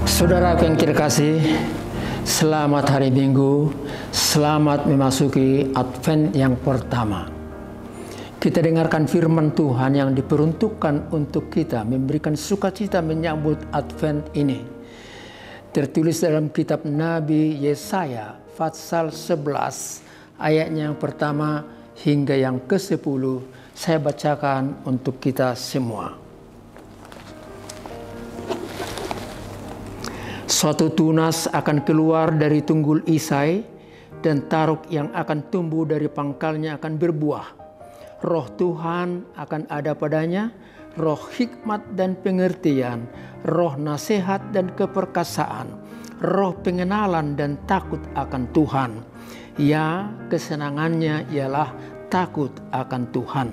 Saudara yang terkasih, selamat hari Minggu, selamat memasuki Advent yang pertama. Kita dengarkan firman Tuhan yang diperuntukkan untuk kita, memberikan sukacita menyambut Advent ini. Tertulis dalam kitab Nabi Yesaya, pasal 11, ayatnya yang pertama hingga yang ke-10, saya bacakan untuk kita semua. Suatu tunas akan keluar dari tunggul Isai, dan taruk yang akan tumbuh dari pangkalnya akan berbuah. Roh Tuhan akan ada padanya, roh hikmat dan pengertian, roh nasihat dan keperkasaan, roh pengenalan dan takut akan Tuhan. Ya, kesenangannya ialah takut akan Tuhan.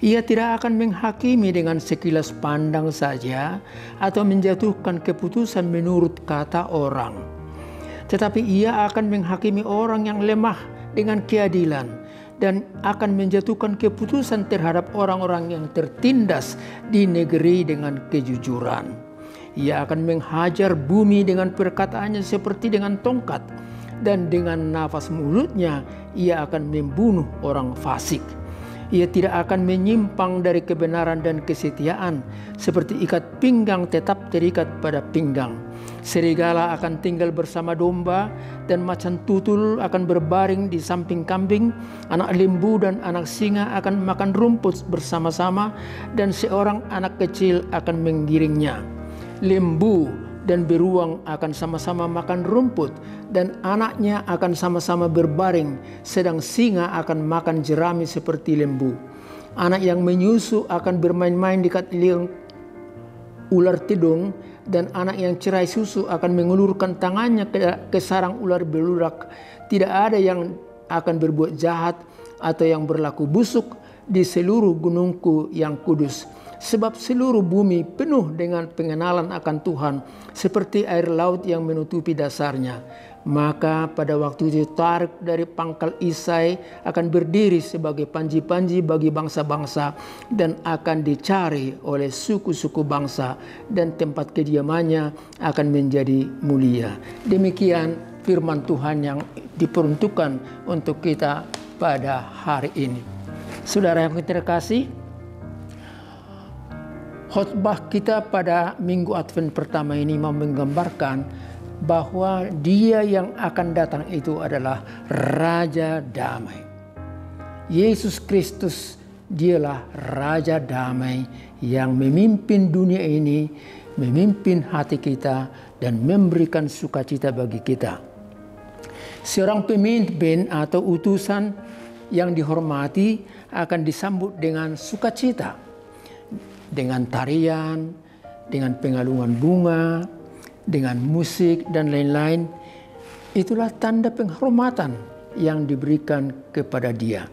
Ia tidak akan menghakimi dengan sekilas pandang saja atau menjatuhkan keputusan menurut kata orang. Tetapi ia akan menghakimi orang yang lemah dengan keadilan dan akan menjatuhkan keputusan terhadap orang-orang yang tertindas di negeri dengan kejujuran. Ia akan menghajar bumi dengan perkataannya seperti dengan tongkat, dan dengan nafas mulutnya ia akan membunuh orang fasik. Ia tidak akan menyimpang dari kebenaran dan kesetiaan, seperti ikat pinggang tetap terikat pada pinggang. Serigala akan tinggal bersama domba, dan macan tutul akan berbaring di samping kambing. Anak lembu dan anak singa akan makan rumput bersama-sama, dan seorang anak kecil akan menggiringnya. Lembu dan beruang akan sama-sama makan rumput, dan anaknya akan sama-sama berbaring, sedang singa akan makan jerami seperti lembu. Anak yang menyusu akan bermain-main dekat liang ular tidung, dan anak yang cerai susu akan mengulurkan tangannya ke sarang ular beludak. Tidak ada yang akan berbuat jahat atau yang berlaku busuk di seluruh gunungku yang kudus. Sebab seluruh bumi penuh dengan pengenalan akan Tuhan, seperti air laut yang menutupi dasarnya. Maka pada waktu itu taruk dari pangkal Isai akan berdiri sebagai panji-panji bagi bangsa-bangsa, dan akan dicari oleh suku-suku bangsa, dan tempat kediamannya akan menjadi mulia. Demikian firman Tuhan yang diperuntukkan untuk kita pada hari ini. Saudara yang terkasih, khotbah kita pada Minggu Advent pertama ini mau menggambarkan bahwa Dia yang akan datang itu adalah Raja Damai. Yesus Kristus, Dialah Raja Damai yang memimpin dunia ini, memimpin hati kita, dan memberikan sukacita bagi kita. Seorang pemimpin atau utusan yang dihormati akan disambut dengan sukacita, dengan tarian, dengan pengalungan bunga, dengan musik dan lain-lain. Itulah tanda penghormatan yang diberikan kepada Dia.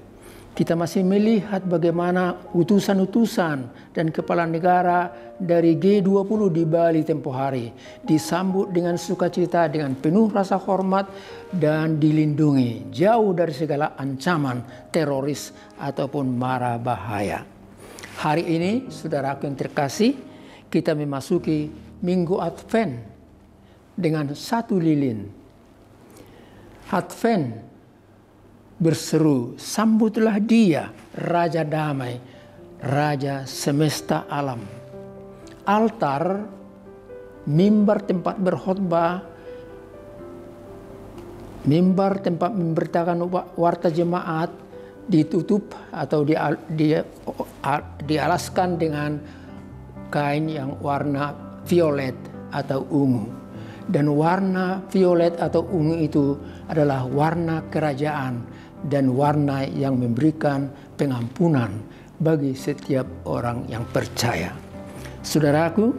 Kita masih melihat bagaimana utusan-utusan dan kepala negara dari G20 di Bali tempo hari disambut dengan sukacita, dengan penuh rasa hormat, dan dilindungi jauh dari segala ancaman teroris ataupun mara bahaya. Hari ini, saudaraku yang terkasih, kita memasuki Minggu Advent dengan satu lilin. Advent berseru, sambutlah Dia, Raja Damai, Raja semesta alam. Altar, mimbar tempat berkhotbah, mimbar tempat memberitakan warta jemaat, ditutup atau dialaskan dengan kain yang warna violet atau ungu. Dan warna violet atau ungu itu adalah warna kerajaan dan warna yang memberikan pengampunan bagi setiap orang yang percaya. Saudaraku,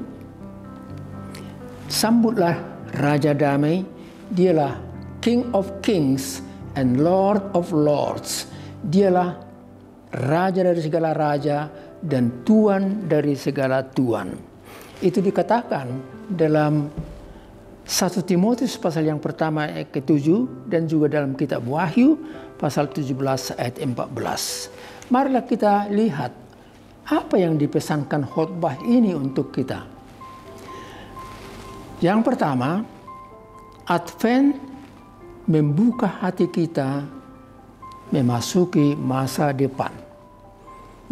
sambutlah Raja Damai. Dialah King of Kings and Lord of Lords. Dialah Raja dari segala raja dan Tuan dari segala tuan. Itu dikatakan dalam 1 Timotius pasal yang pertama ayat ke-7 dan juga dalam kitab Wahyu pasal 17 ayat 14. Marilah kita lihat apa yang dipesankan khotbah ini untuk kita. Yang pertama, Advent membuka hati kita memasuki masa depan.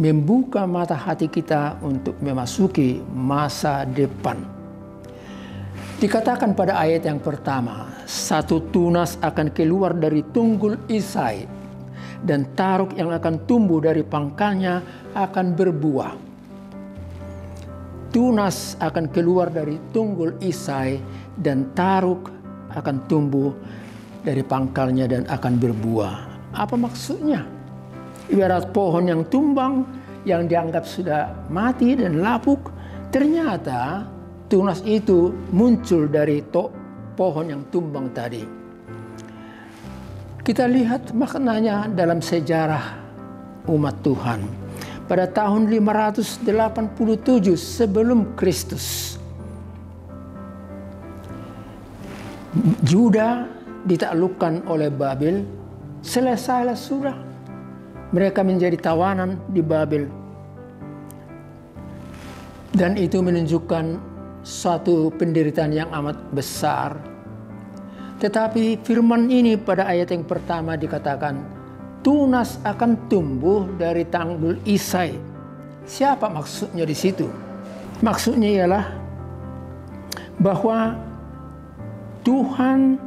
Membuka mata hati kita untuk memasuki masa depan. Dikatakan pada ayat yang pertama, satu tunas akan keluar dari tunggul Isai, dan taruk yang akan tumbuh dari pangkalnya akan berbuah. Tunas akan keluar dari tunggul Isai, dan taruk akan tumbuh dari pangkalnya dan akan berbuah. Apa maksudnya? Ibarat pohon yang tumbang, yang dianggap sudah mati dan lapuk, ternyata tunas itu muncul dari pohon yang tumbang tadi. Kita lihat maknanya dalam sejarah umat Tuhan. Pada tahun 587 sebelum Kristus, Juda ditaklukkan oleh Babel. Selesailah sudah. Mereka menjadi tawanan di Babel. Dan itu menunjukkan suatu penderitaan yang amat besar. Tetapi firman ini pada ayat yang pertama dikatakan, tunas akan tumbuh dari tanggul Isai. Siapa maksudnya di situ? Maksudnya ialah bahwa Tuhan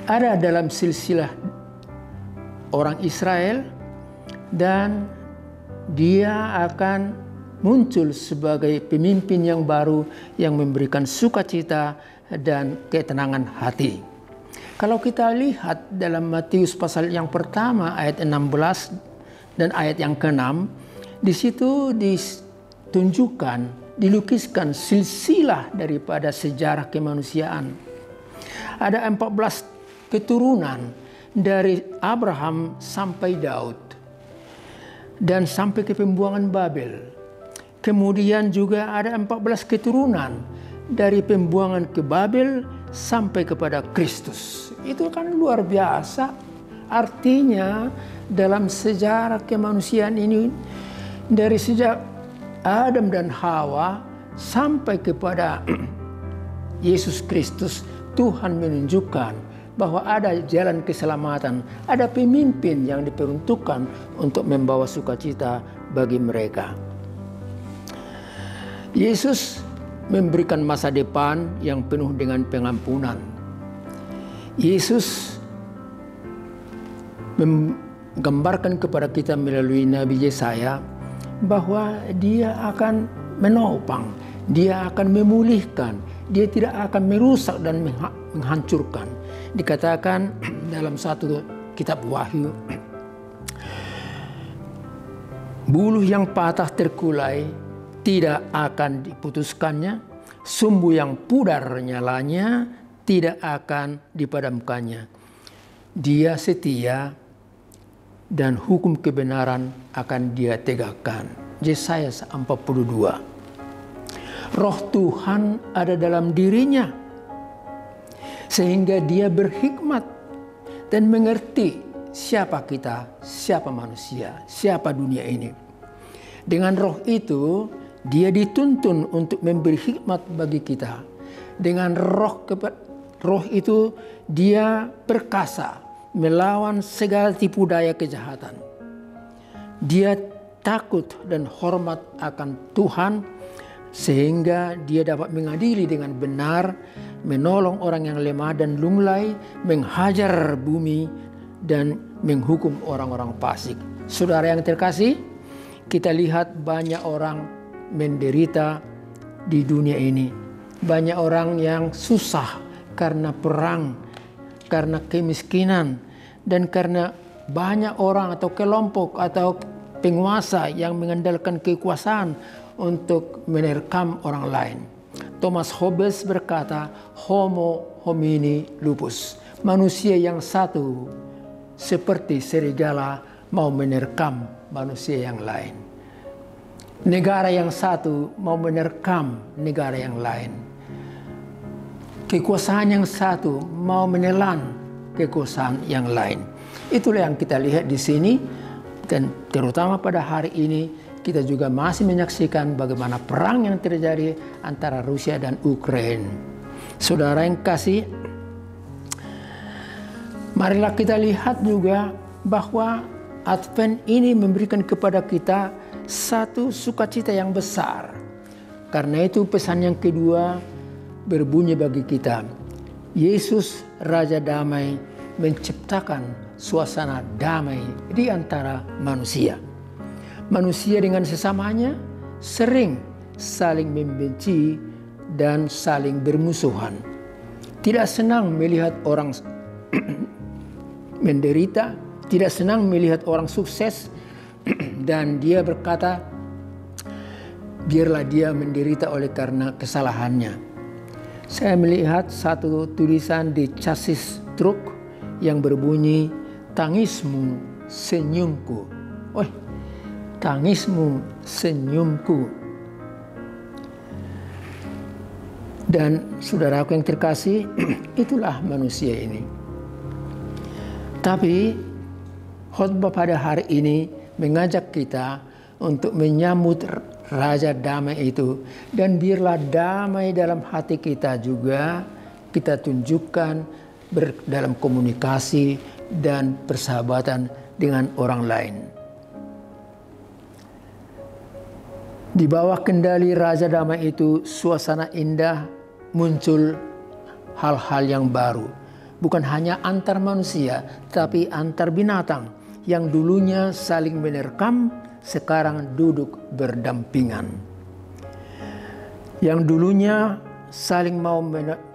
ada dalam silsilah orang Israel dan Dia akan muncul sebagai pemimpin yang baru yang memberikan sukacita dan ketenangan hati. Kalau kita lihat dalam Matius pasal yang pertama ayat 16 dan ayat yang ke-6, di situ ditunjukkan, dilukiskan silsilah daripada sejarah kemanusiaan. Ada 14 keturunan dari Abraham sampai Daud dan sampai ke pembuangan Babel. Kemudian juga ada 14 keturunan dari pembuangan ke Babel sampai kepada Kristus. Itu kan luar biasa. Artinya dalam sejarah kemanusiaan ini, dari sejak Adam dan Hawa sampai kepada Yesus Kristus, Tuhan menunjukkan bahwa ada jalan keselamatan, ada pemimpin yang diperuntukkan untuk membawa sukacita bagi mereka. Yesus memberikan masa depan yang penuh dengan pengampunan. Yesus menggambarkan kepada kita melalui Nabi Yesaya bahwa Dia akan menopang, Dia akan memulihkan, Dia tidak akan merusak dan menghancurkan. Dikatakan dalam satu kitab Wahyu, buluh yang patah terkulai tidak akan diputuskannya, sumbu yang pudar nyalanya tidak akan dipadamkannya. Dia setia dan hukum kebenaran akan Dia tegakkan. Yesaya 42. Roh Tuhan ada dalam dirinya, sehingga Dia berhikmat dan mengerti siapa kita, siapa manusia, siapa dunia ini. Dengan roh itu, Dia dituntun untuk memberi hikmat bagi kita. Dengan roh itu, Dia perkasa melawan segala tipu daya kejahatan. Dia takut dan hormat akan Tuhan, sehingga Dia dapat mengadili dengan benar, menolong orang yang lemah dan lunglai, menghajar bumi, dan menghukum orang-orang fasik. Saudara yang terkasih, kita lihat banyak orang menderita di dunia ini. Banyak orang yang susah karena perang, karena kemiskinan, dan karena banyak orang atau kelompok atau penguasa yang mengandalkan kekuasaan untuk menerkam orang lain. Thomas Hobbes berkata, Homo homini lupus. Manusia yang satu seperti serigala mau menerkam manusia yang lain. Negara yang satu mau menerkam negara yang lain. Kekuasaan yang satu mau menelan kekuasaan yang lain. Itulah yang kita lihat di sini, dan terutama pada hari ini kita juga masih menyaksikan bagaimana perang yang terjadi antara Rusia dan Ukraina. Saudara yang kasih, marilah kita lihat juga bahwa Advent ini memberikan kepada kita satu sukacita yang besar. Karena itu pesan yang kedua berbunyi bagi kita. Yesus Raja Damai menciptakan suasana damai di antara manusia. Manusia dengan sesamanya sering saling membenci dan saling bermusuhan. Tidak senang melihat orang menderita, tidak senang melihat orang sukses, dan dia berkata, biarlah dia menderita oleh karena kesalahannya. Saya melihat satu tulisan di chassis truk yang berbunyi, tangismu senyumku. Tangismu senyumku. Dan saudaraku yang terkasih, itulah manusia ini. Tapi khotbah pada hari ini mengajak kita untuk menyambut Raja Damai itu. Dan biarlah damai dalam hati kita juga kita tunjukkan dalam komunikasi dan persahabatan dengan orang lain. Di bawah kendali Raja Damai itu, suasana indah, muncul hal-hal yang baru. Bukan hanya antar manusia, tapi antar binatang yang dulunya saling menerkam, sekarang duduk berdampingan. Yang dulunya saling mau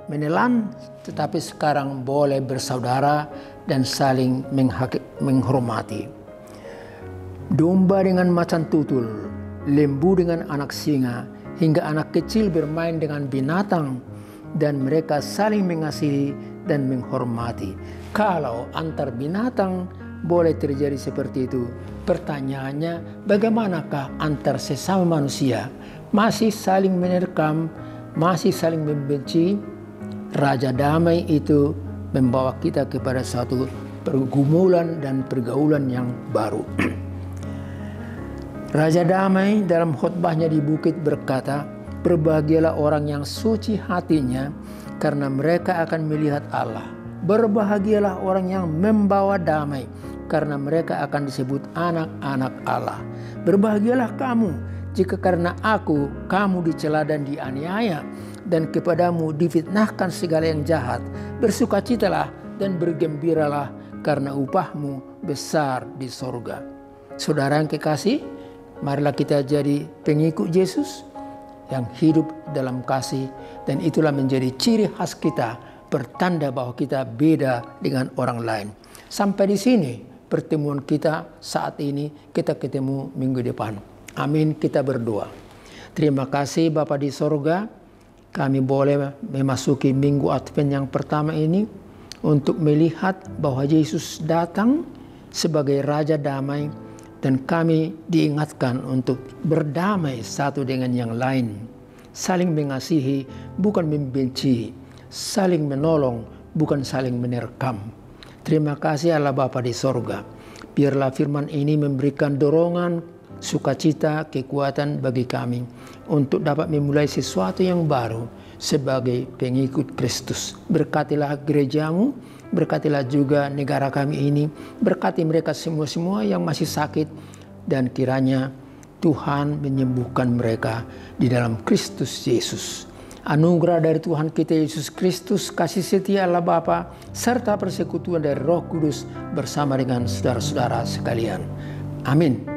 menelan, tetapi sekarang boleh bersaudara dan saling menghormati. Domba dengan macan tutul, lembu dengan anak singa, hingga anak kecil bermain dengan binatang, dan mereka saling mengasihi dan menghormati. Kalau antar binatang boleh terjadi seperti itu, pertanyaannya, bagaimanakah antar sesama manusia? Masih saling menerkam, masih saling membenci? Raja Damai itu membawa kita kepada suatu pergumulan dan pergaulan yang baru. Raja Damai dalam khotbahnya di bukit berkata, berbahagialah orang yang suci hatinya, karena mereka akan melihat Allah. Berbahagialah orang yang membawa damai, karena mereka akan disebut anak-anak Allah. Berbahagialah kamu, jika karena aku kamu dicela dan dianiaya, dan kepadamu difitnahkan segala yang jahat. Bersukacitalah dan bergembiralah, karena upahmu besar di sorga. Saudara yang kekasih, marilah kita jadi pengikut Yesus yang hidup dalam kasih, dan itulah menjadi ciri khas kita, bertanda bahwa kita beda dengan orang lain. Sampai di sini pertemuan kita saat ini, kita ketemu minggu depan. Amin, kita berdoa. Terima kasih Bapa di sorga, kami boleh memasuki minggu Advent yang pertama ini untuk melihat bahwa Yesus datang sebagai Raja Damai, dan kami diingatkan untuk berdamai satu dengan yang lain. Saling mengasihi, bukan membenci. Saling menolong, bukan saling menerkam. Terima kasih Allah Bapa di sorga. Biarlah firman ini memberikan dorongan, sukacita, kekuatan bagi kami untuk dapat memulai sesuatu yang baru sebagai pengikut Kristus. Berkatilah gerejamu, berkatilah juga negara kami ini, berkati mereka semua-semua yang masih sakit, dan kiranya Tuhan menyembuhkan mereka di dalam Kristus Yesus. Anugerah dari Tuhan kita Yesus Kristus, kasih setia Allah Bapa, serta persekutuan dari Roh Kudus bersama dengan saudara-saudara sekalian. Amin.